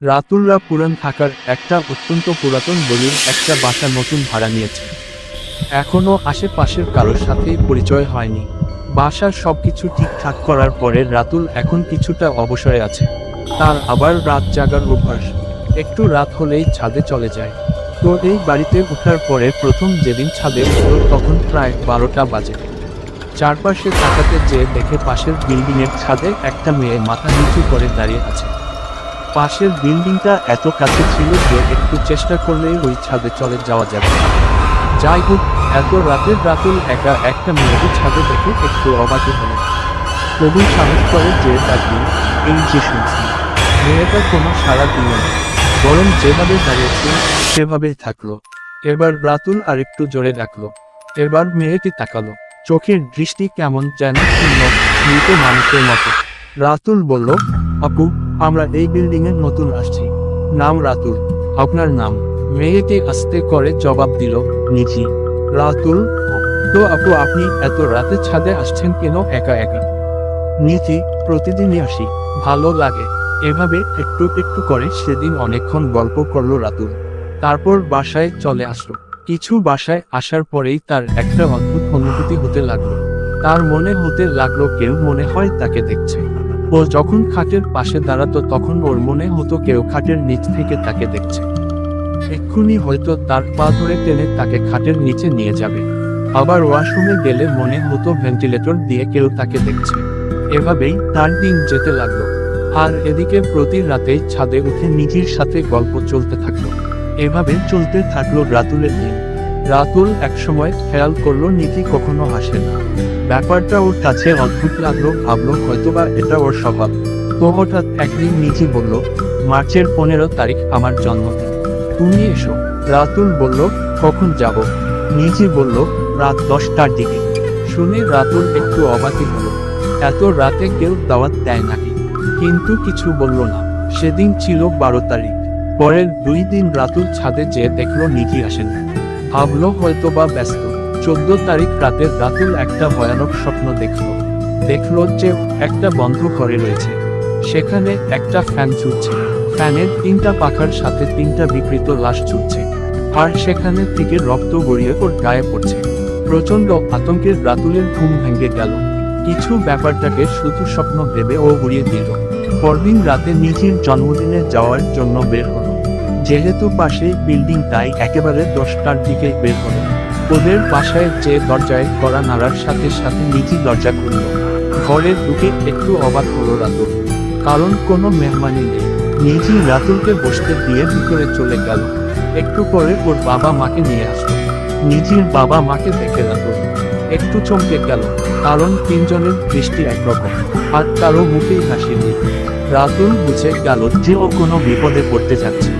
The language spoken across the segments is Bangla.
রাতুলরা পুরান ঢাকার একটা অত্যন্ত পুরাতন গলির একটা বাসা নতুন ভাড়া নিয়েছে। এখনো আশেপাশের কারোর সাথেই পরিচয় হয়নি। বাসার সবকিছু ঠিকঠাক করার পরে রাতুল এখন কিছুটা অবসরে আছে। তার আবার রাত জাগার অভ্যাস। একটু রাত হলেই ছাদে চলে যায়। তো এই বাড়িতে ওঠার পরে প্রথম যেদিন ছাদে উঠল তখন প্রায় 12টা বাজে। চারপাশে তাকাতে যেয়ে দেখে পাশের বিল্ডিংয়ের ছাদে একটা মেয়ে মাথা নিচু করে দাঁড়িয়ে আছে। পাশের বিল্ডিংটা এত কাছে ছিল যে একটু চেষ্টা করলেই ওই ছাদে চলে যাওয়া যাবে। যাই হোক, এত রাতের রাতুল একা একটা মেয়েকে ছাদে দেখে একটু অবাক হলো। তবু সাহস করে যে ডাকল, এই যে শুনছি। মেয়েটা কোনো সাড়া দিল না, বরং যেভাবে দাঁড়িয়েছে সেভাবেই থাকলো। এবার রাতুল আরেকটু জোরে ডাকলো। এবার মেয়েটি তাকালো, চোখের দৃষ্টি কেমন যেন শূন্য, মৃত মানুষের মতো। রাতুল বলল, আপু, আমরা এই বিল্ডিংয়ে নতুন আসছি। নাম রাতুল। আপনার নাম? মেয়েটি আস্তে করে জবাব দিল, নিচি। রাতুল, তো আপু আপনি এত রাতে ছাদে আসছেন কেন একা একা? নিচি, প্রতিদিনই আসি, ভালো লাগে। এভাবে একটু একটু করে সেদিন অনেকক্ষণ গল্প করলো রাতুল। তারপর বাসায় চলে আসলো। কিছু বাসায় আসার পরেই তার একটা অদ্ভুত অনুভূতি হতে লাগলো। তার মনে হতে লাগলো কেউ মনে হয় তাকে দেখছে। ও যখন খাটের পাশে দাঁড়াতো তখন ওর মনে হতো কেউ খাটের নিচ থেকে তাকে দেখছে। এক্ষুনি হয়তো তার পা ধরে টেনে তাকে খাটের নিচে নিয়ে যাবে। আবার ওয়াশরুমে গেলে মনে হতো ভেন্টিলেটর দিয়ে কেউ তাকে দেখছে। এভাবেই তার দিন যেতে লাগলো। আর এদিকে প্রতি রাতেই ছাদে উঠে নিজির সাথে গল্প চলতে থাকলো। এভাবে চলতে থাকলো রাতুলের দিন। রাতুল একসময় খেয়াল করলো নিজি কখনো হাসে না। ব্যাপারটা ওর কাছে অদ্ভুত লাগলো, ভাবলো হয়তোবা এটা ওর স্বভাব। তো হঠাৎ একদিন নিজি বলল, মার্চের 15 তারিখ আমার জন্মদিন, তুমি এসো। রাতুল বলল, কখন যাব? নিজি বলল, রাত 10টার দিকে। শুনে রাতুল একটু অবাকই হলো। এত রাতে কেউ দাওয়াত দেয় নাকি? কিন্তু কিছু বলল না। সেদিন ছিল 12 তারিখ। পরের 2 দিন রাতুল ছাদে যেয়ে দেখলো নিজি আসেন। ভাবলো হয়তোবা ব্যস্ত। 14 তারিখ রাতে রাতুল একটা ভয়ানক স্বপ্ন দেখলো যে একটা বন্ধ ঘরে রয়েছে। সেখানে একটা ফ্যান চলছে। ফ্যানের 3টা পাখার সাথে 3টা বিকৃত লাশ ঝুলছে। আর সেখানে থেকে রক্ত গড়িয়ে ওর গায়ে পড়ছে। প্রচন্ড আতঙ্কের রাতুলের ঘুম ভেঙে গেল। কিছু ব্যাপারটাকে শুধু স্বপ্ন ভেবে ও উড়িয়ে দিল। পরদিন রাতে নিজির জন্মদিনে যাওয়ার জন্য বের হলো। যেহেতু পাশে বিল্ডিং তাই একেবারে 10টার দিকে বের হলো। ওদের বাসায় যে দরজায় কড়া নাড়ার সাথে সাথে নিজি দরজা খুলল। ঘরে ঢুকে একটু অবাক হলো রাতুল, কারণ কোনো মেহমানই নেই। নিজি রাতুলকে বসতে দিয়ে ভিতরে চলে গেল। একটু পরে ওর বাবা মাকে নিয়ে আসলো। নিজির বাবা মাকে দেখে রাতুল একটু চমকে গেল, কারণ 3 জনের দৃষ্টি একরকম, আর কারো মুখেই হাসি নেই। রাতুল বুঝে গেল যে ও কোনো বিপদে পড়তে যাচ্ছে।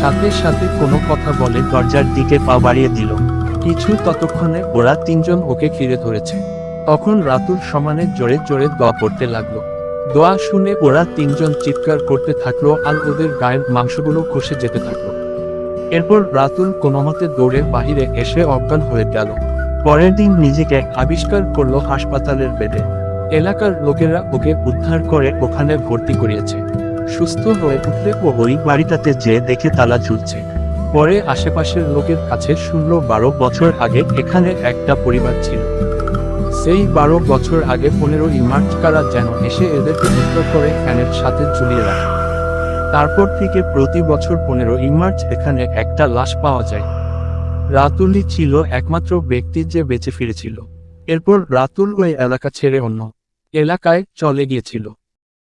সাথে সাথে কোনো কথা বলে দরজার দিকে পা বাড়িয়ে দিল। ততক্ষণে ওরা 3 জন ওকে ঘিরে ধরেছে। তখন রাতুল সমানে জোরে জোরে দোয়া পড়তে লাগলো। দোয়া শুনে ওরা 3 জন চিৎকার করতে থাকলো আর ওদের গায়ের মাংসগুলো খসে যেতে থাকলো। এরপর রাতুল কোনোমতে দৌড়ে বাহিরে এসে অজ্ঞান হয়ে গেল। পরের দিন নিজেকে আবিষ্কার করলো হাসপাতালের বেডে। এলাকার লোকেরা ওকে উদ্ধার করে ওখানে ভর্তি করিয়েছে। সুস্থ হয়ে উঠলে ও ওই বাড়িটাতে যেয়ে দেখে তালা ঝুলছে। পরে আশেপাশের লোকের কাছে শুনলো 12 বছর আগে এখানে একটা পরিবার ছিল। সেই 12 বছর আগে 15ই মার্চ কারা যেন এসে এদেরকে উদ্ধার করে ফ্যানের সাথে ঝুলিয়ে রাখে। তারপর থেকে প্রতি বছর 15ই মার্চ এখানে একটা লাশ পাওয়া যায়। রাতুলই ছিল একমাত্র ব্যক্তি যে বেঁচে ফিরেছিল। এরপর রাতুল ওই এলাকা ছেড়ে অন্য এলাকায় চলে গিয়েছিল।